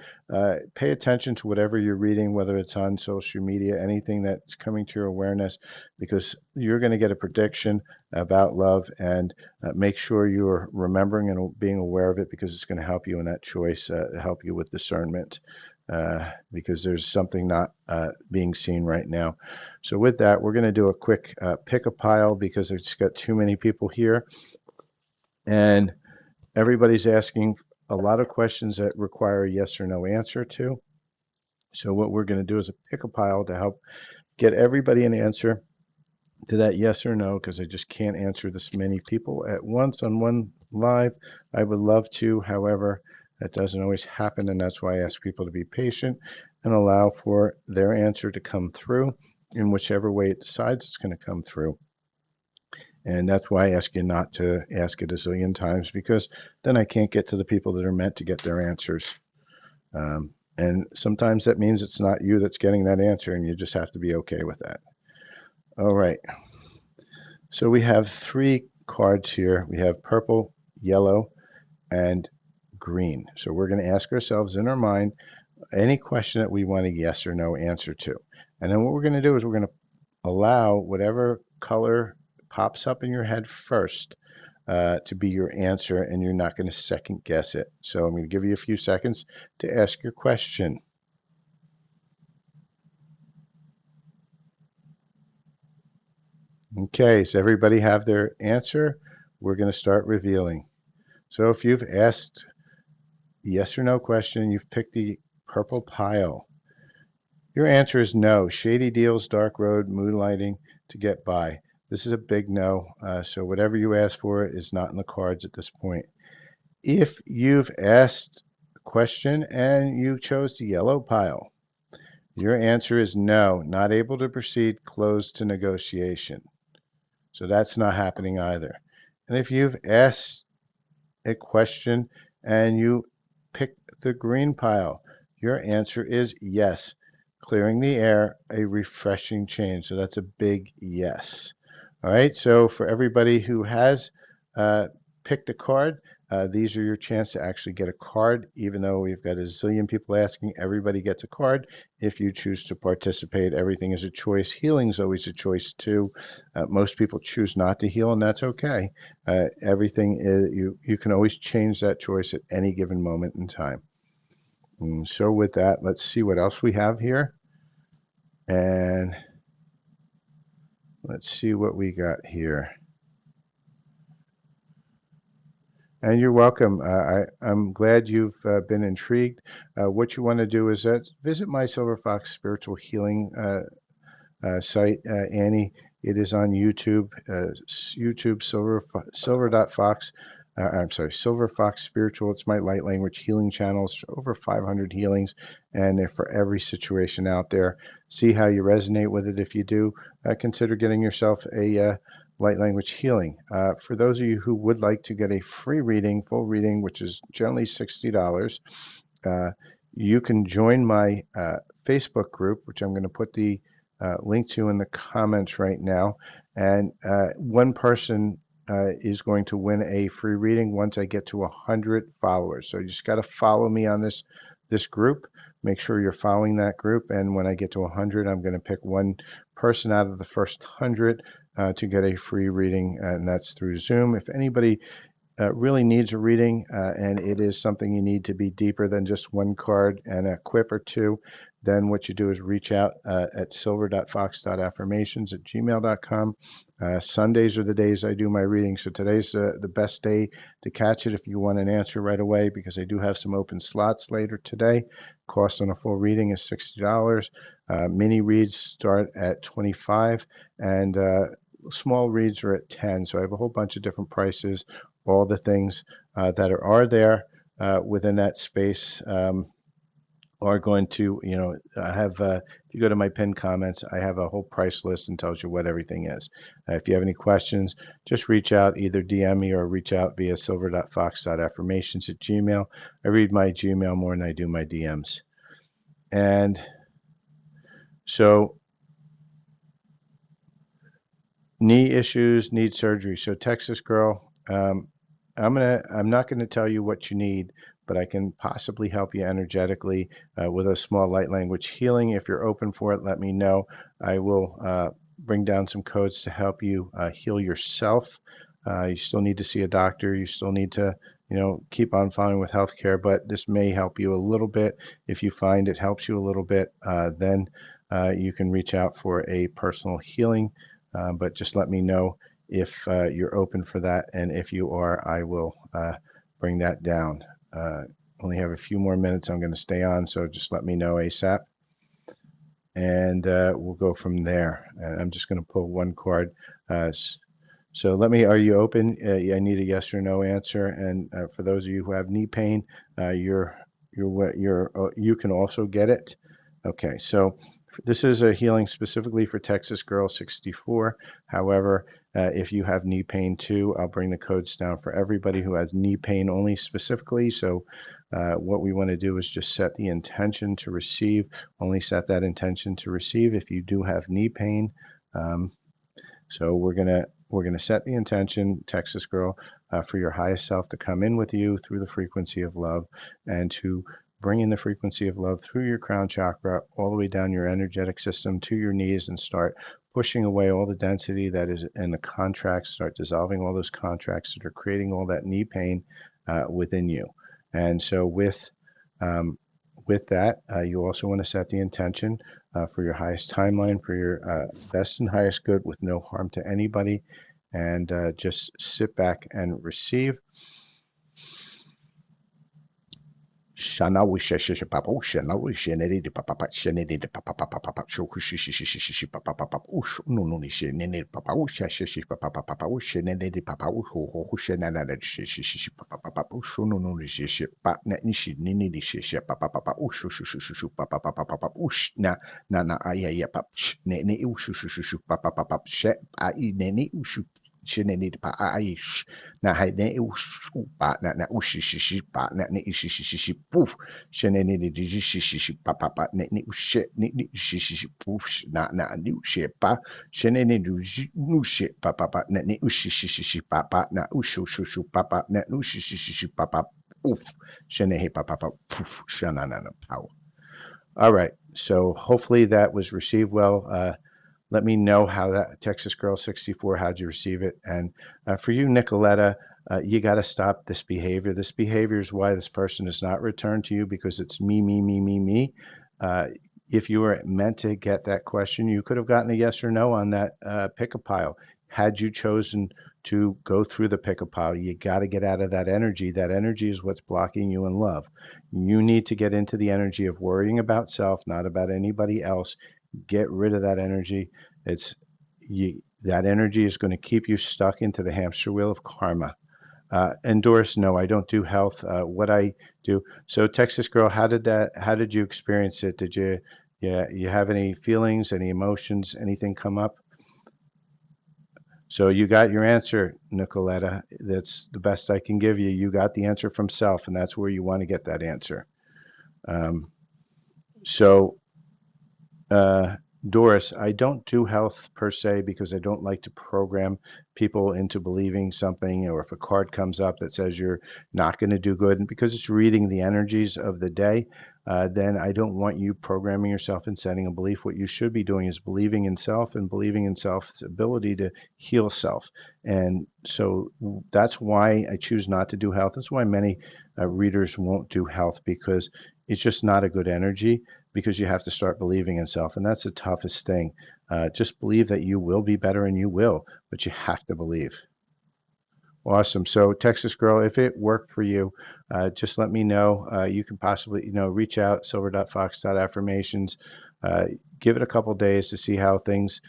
Pay attention to whatever you're reading, whether it's on social media, anything that's coming to your awareness, because you're going to get a prediction about love, and make sure you're remembering and being aware of it because it's going to help you in that choice, help you with discernment. Because there's something not being seen right now. So with that, we're going to do a quick pick a pile because it's got too many people here. And everybody's asking a lot of questions that require a yes or no answer to. So what we're going to do is a pick a pile to help get everybody an answer to that yes or no, because I just can't answer this many people at once on one live. I would love to, however, that doesn't always happen, and that's why I ask people to be patient and allow for their answer to come through in whichever way it decides it's going to come through. And that's why I ask you not to ask it a zillion times, because then I can't get to the people that are meant to get their answers. And sometimes that means it's not you that's getting that answer, and you just have to be okay with that. All right. So we have 3 cards here. We have purple, yellow, and green. So we're going to ask ourselves in our mind any question that we want a yes or no answer to. And then what we're going to do is we're going to allow whatever color pops up in your head first to be your answer, and you're not going to second guess it. So I'm going to give you a few seconds to ask your question. Okay, so everybody have their answer? We're going to start revealing. So if you've asked yes or no question, you've picked the purple pile. Your answer is no. Shady deals, dark road, moonlighting to get by. This is a big no. So whatever you ask for is not in the cards at this point. If you've asked a question and you chose the yellow pile, your answer is no. Not able to proceed, closed to negotiation. So that's not happening either. And if you've asked a question and you pick the green pile, your answer is yes. Clearing the air, a refreshing change. So that's a big yes. All right. So for everybody who has picked a card, these are your chance to actually get a card, even though we've got a zillion people asking. Everybody gets a card if you choose to participate. Everything is a choice. Healing is always a choice too. Most people choose not to heal, and that's okay. Everything is, you can always change that choice at any given moment in time. And so with that, let's see what else we have here. And let's see what we got here. And you're welcome. I'm glad you've been intrigued. What you want to do is visit my Silver Fox Spiritual Healing site, Annie. It is on YouTube, YouTube Silver.Fox. I'm sorry, Silver Fox Spiritual. It's my light language healing channels, over 500 healings, and they're for every situation out there. See how you resonate with it. If you do, consider getting yourself a light language healing. For those of you who would like to get a free reading, full reading, which is generally $60, you can join my Facebook group, which I'm going to put the link to in the comments right now. And one person is going to win a free reading once I get to 100 followers. So you just got to follow me on this group. Make sure you're following that group. And when I get to 100, I'm going to pick one person out of the first 100 to get a free reading, and that's through Zoom. If anybody really needs a reading, and it is something you need to be deeper than just one card and a quip or two, then what you do is reach out at silver.fox.affirmations@gmail.com. Sundays are the days I do my reading, so today's the best day to catch it if you want an answer right away, because I do have some open slots later today. Cost on a full reading is $60. Mini reads start at $25, and small reads are at $10. So I have a whole bunch of different prices. All the things that are there within that space are going to, I have, if you go to my pinned comments, I have a whole price list and tells you what everything is. If you have any questions, just reach out, either DM me or reach out via silver.fox.affirmations@gmail. I read my Gmail more than I do my DMs. And so knee issues, need surgery. So Texas girl, I'm not going to tell you what you need, but I can possibly help you energetically with a small light language healing. If you're open for it, let me know. I will bring down some codes to help you heal yourself. You still need to see a doctor. You still need to, keep on following with healthcare, but this may help you a little bit. If you find it helps you a little bit, then you can reach out for a personal healing. But just let me know if you're open for that, and if you are, I will bring that down. Only have a few more minutes. I'm going to stay on, so just let me know ASAP, and we'll go from there. And I'm just going to pull one card. So are you open? I need a yes or no answer. And for those of you who have knee pain, you can also get it. Okay, so this is a healing specifically for Texas Girl 64. However, if you have knee pain too, I'll bring the codes down for everybody who has knee pain only specifically. So what we want to do is just set the intention to receive, only set that intention to receive if you do have knee pain. So we're gonna set the intention, Texas Girl, for your highest self to come in with you through the frequency of love and to bring in the frequency of love through your crown chakra, all the way down your energetic system to your knees, and start pushing away all the density that is in the contracts, start dissolving all those contracts that are creating all that knee pain within you. And so um, with that, you also want to set the intention for your highest timeline, for your best and highest good with no harm to anybody. And just sit back and receive. Shana wisha shisha papa shana wisha nene de papa shana de papa papa shoku shishi shishi papa papa ush no no nishi nene papa usha shishi papa papa ush nene de papa ho ho shana na shishi shishi papa papa ush no no nishi shi pa na nishi nene de shishi papa papa ush shu papa papa papa ush na aya ya papa nene ush shu papa papa she ai nene ush shenene de pa ai na hai ne pa na ushi shishi pa na ne ishi shishi poof shene ne de shishi pa pa pa ne ushi ne shishi poof na ni ushi pa shene ne du nu shi pa pa pa ne ushi shishi pa pa na ushu shushu pa pa na ushi shishi pa pa poof shene he pa pa pa poof shana na power. All right, so hopefully that was received well. Let me know how that Texas Girl 64, how'd you receive it? And for you, Nicoletta, you got to stop this behavior. This behavior is why this person is not returned to you, because it's me, me, me, me, me. If you were meant to get that question, you could have gotten a yes or no on that pick a pile. Had you chosen to go through the pick a pile, you got to get out of that energy. That energy is what's blocking you in love. You need to get into the energy of worrying about self, not about anybody else. Get rid of that energy. It's that energy is going to keep you stuck into the hamster wheel of karma. And Doris, no, I don't do health. What I do. So Texas Girl, how did you experience it? Did you, yeah, you have any feelings, any emotions, anything come up? So you got your answer, Nicoletta. That's the best I can give you. You got the answer from self, and that's where you want to get that answer. Um, so Uh, Doris, I don't do health per se because I don't like to program people into believing something, or if a card comes up that says you're not going to do good, and because it's reading the energies of the day, then I don't want you programming yourself and setting a belief. What you should be doing is believing in self and believing in self's ability to heal self. And so that's why I choose not to do health. That's why many readers won't do health, because it's just not a good energy, because you have to start believing in self. And that's the toughest thing. Just believe that you will be better, and you will, but you have to believe. Awesome. So Texas Girl, if it worked for you, just let me know. You can possibly, reach out, silver.fox.affirmations. Uh, Give it a couple days to see how things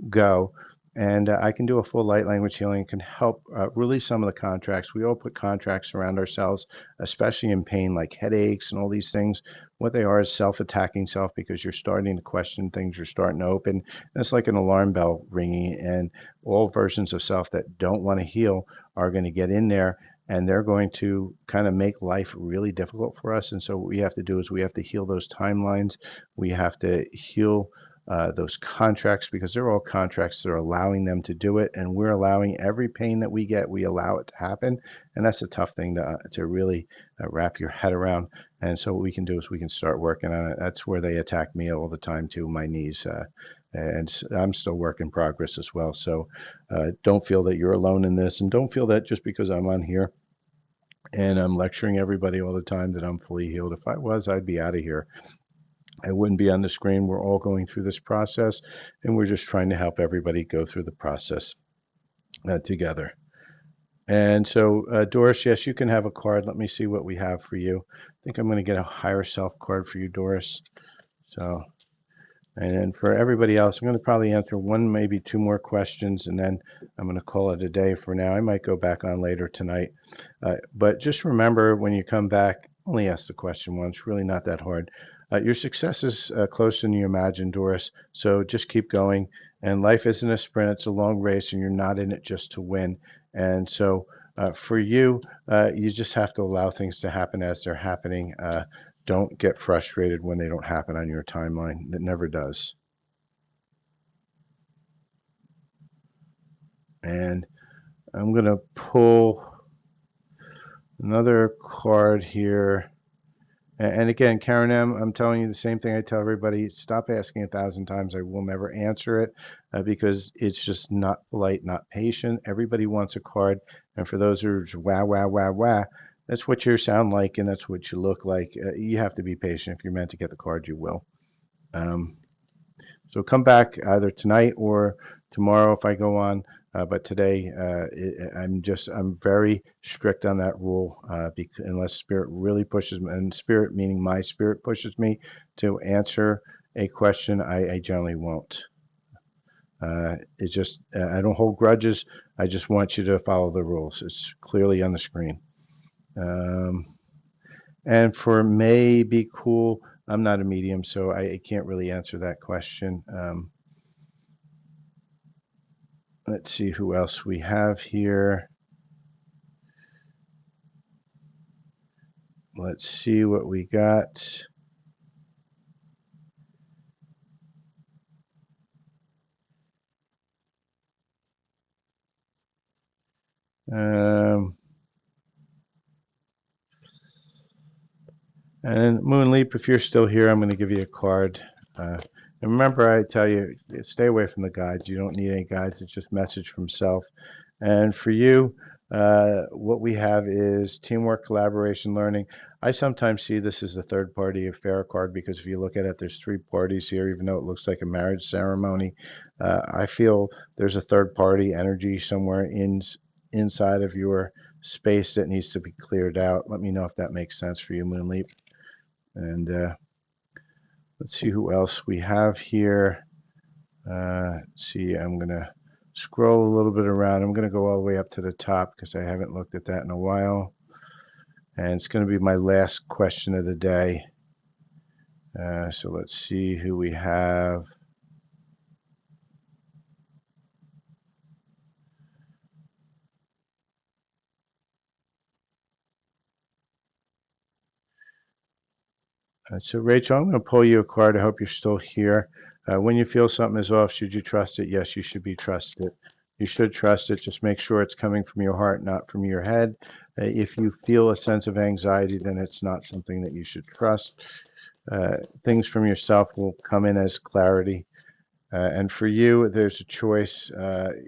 go. And I can do a full light language healing, can help release some of the contracts. We all put contracts around ourselves, especially in pain, like headaches and all these things. What they are is self-attacking self, because you're starting to question things, you're starting to open. And it's like an alarm bell ringing, and all versions of self that don't want to heal are going to get in there, and they're going to kind of make life really difficult for us. And so what we have to do is we have to heal those timelines. We have to heal those contracts, because they're all contracts that are allowing them to do it. And we're allowing every pain that we get, we allow it to happen. And that's a tough thing to really wrap your head around. And so what we can do is we can start working on it. That's where they attack me all the time too, my knees. And I'm still work in progress as well. So don't feel that you're alone in this, and don't feel that just because I'm on here and I'm lecturing everybody all the time that I'm fully healed. If I was, I'd be out of here. I wouldn't be on the screen. We're all going through this process, and we're just trying to help everybody go through the process together. And so, Doris, yes, you can have a card. Let me see what we have for you. I think I'm going to get a higher self card for you, Doris. So, and then for everybody else, I'm going to probably answer one, maybe two more questions, and then I'm going to call it a day for now. I might go back on later tonight. But just remember, when you come back, only ask the question once, really not that hard. Your success is closer than you imagine, Doris. So just keep going. And life isn't a sprint, it's a long race, and you're not in it just to win. And so for you, you just have to allow things to happen as they're happening. Don't get frustrated when they don't happen on your timeline. It never does. And I'm going to pull another card here. And again, Karen M., I'm telling you the same thing I tell everybody. Stop asking 1,000 times. I will never answer it because it's just not polite, not patient. Everybody wants a card. And for those who are just wah, wah, wah, wah, that's what you sound like and that's what you look like. You have to be patient. If you're meant to get the card, you will. Um, so come back either tonight or tomorrow if I go on. But today, I'm very strict on that rule unless spirit really pushes me, and spirit meaning my spirit pushes me to answer a question, I generally won't. It just, I don't hold grudges. I just want you to follow the rules. It's clearly on the screen. Um, and for may be cool, I'm not a medium, so I can't really answer that question. Let's see who else we have here. Let's see what we got. Um, and Moonleap, if you're still here, I'm going to give you a card. And remember, I tell you, stay away from the guides. You don't need any guides. It's just message from self. And for you, what we have is teamwork, collaboration, learning. I sometimes see this as a third party affair card because if you look at it, there's three parties here, even though it looks like a marriage ceremony. I feel there's a third party energy somewhere inside of your space that needs to be cleared out. Let me know if that makes sense for you, Moonleap. And let's see who else we have here. See, I'm going to scroll a little bit around. I'm going to go all the way up to the top because I haven't looked at that in a while. And it's going to be my last question of the day. So let's see who we have. So Rachel, I'm going to pull you a card. I hope you're still here. When you feel something is off, should you trust it? Yes, you should be trusted. You should trust it. Just make sure it's coming from your heart, not from your head. If you feel a sense of anxiety, then it's not something that you should trust. Things from yourself will come in as clarity. And for you, there's a choice.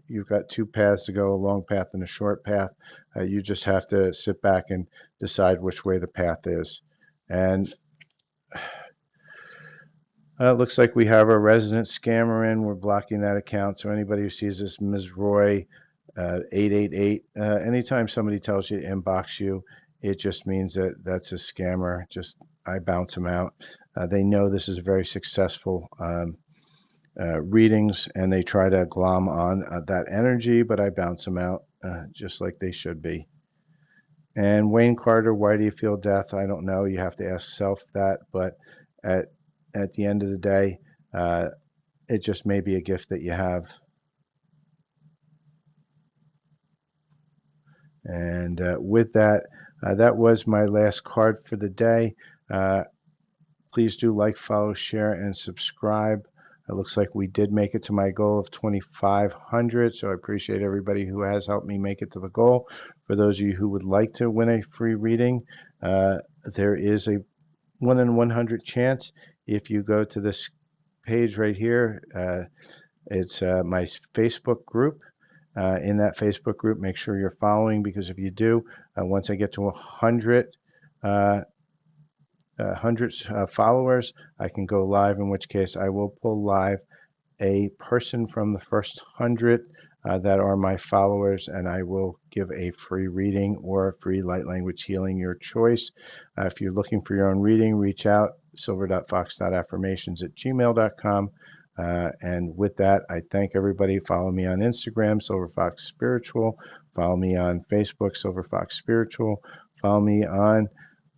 You've got two paths to go, a long path and a short path. You just have to sit back and decide which way the path is. And it looks like we have a resident scammer in. We're blocking that account. So anybody who sees this Ms. Roy 888, anytime somebody tells you to inbox you, it just means that that's a scammer. Just I bounce them out. They know this is very successful readings and they try to glom on that energy, but I bounce them out just like they should be. And Wayne Carter, why do you feel death? I don't know. You have to ask self that, but at at the end of the day, uh, it just may be a gift that you have. And with that, that was my last card for the day. Uh, please do like, follow, share, and subscribe. It looks like we did make it to my goal of 2,500, so I appreciate everybody who has helped me make it to the goal. For those of you who would like to win a free reading, there is a 1 in 100 chance if you go to this page right here. It's my Facebook group. In that Facebook group, make sure you're following because if you do, once I get to 100 followers, I can go live, in which case I will pull live a person from the first 100 that are my followers, and I will give a free reading or a free light language healing, your choice. If you're looking for your own reading, reach out, silver.fox.affirmations@gmail.com. And with that, I thank everybody. Follow me on Instagram, Silver Fox Spiritual. Follow me on Facebook, Silver Fox Spiritual. Follow me on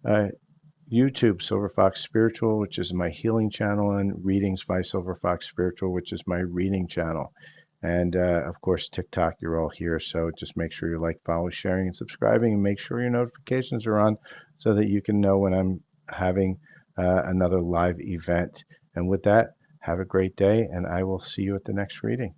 uh, YouTube, Silver Fox Spiritual, which is my healing channel, and Readings by Silver Fox Spiritual, which is my reading channel. And of course, TikTok, you're all here. So just make sure you like, follow, sharing, and subscribing, and make sure your notifications are on so that you can know when I'm having another live event. And with that, have a great day, and I will see you at the next reading.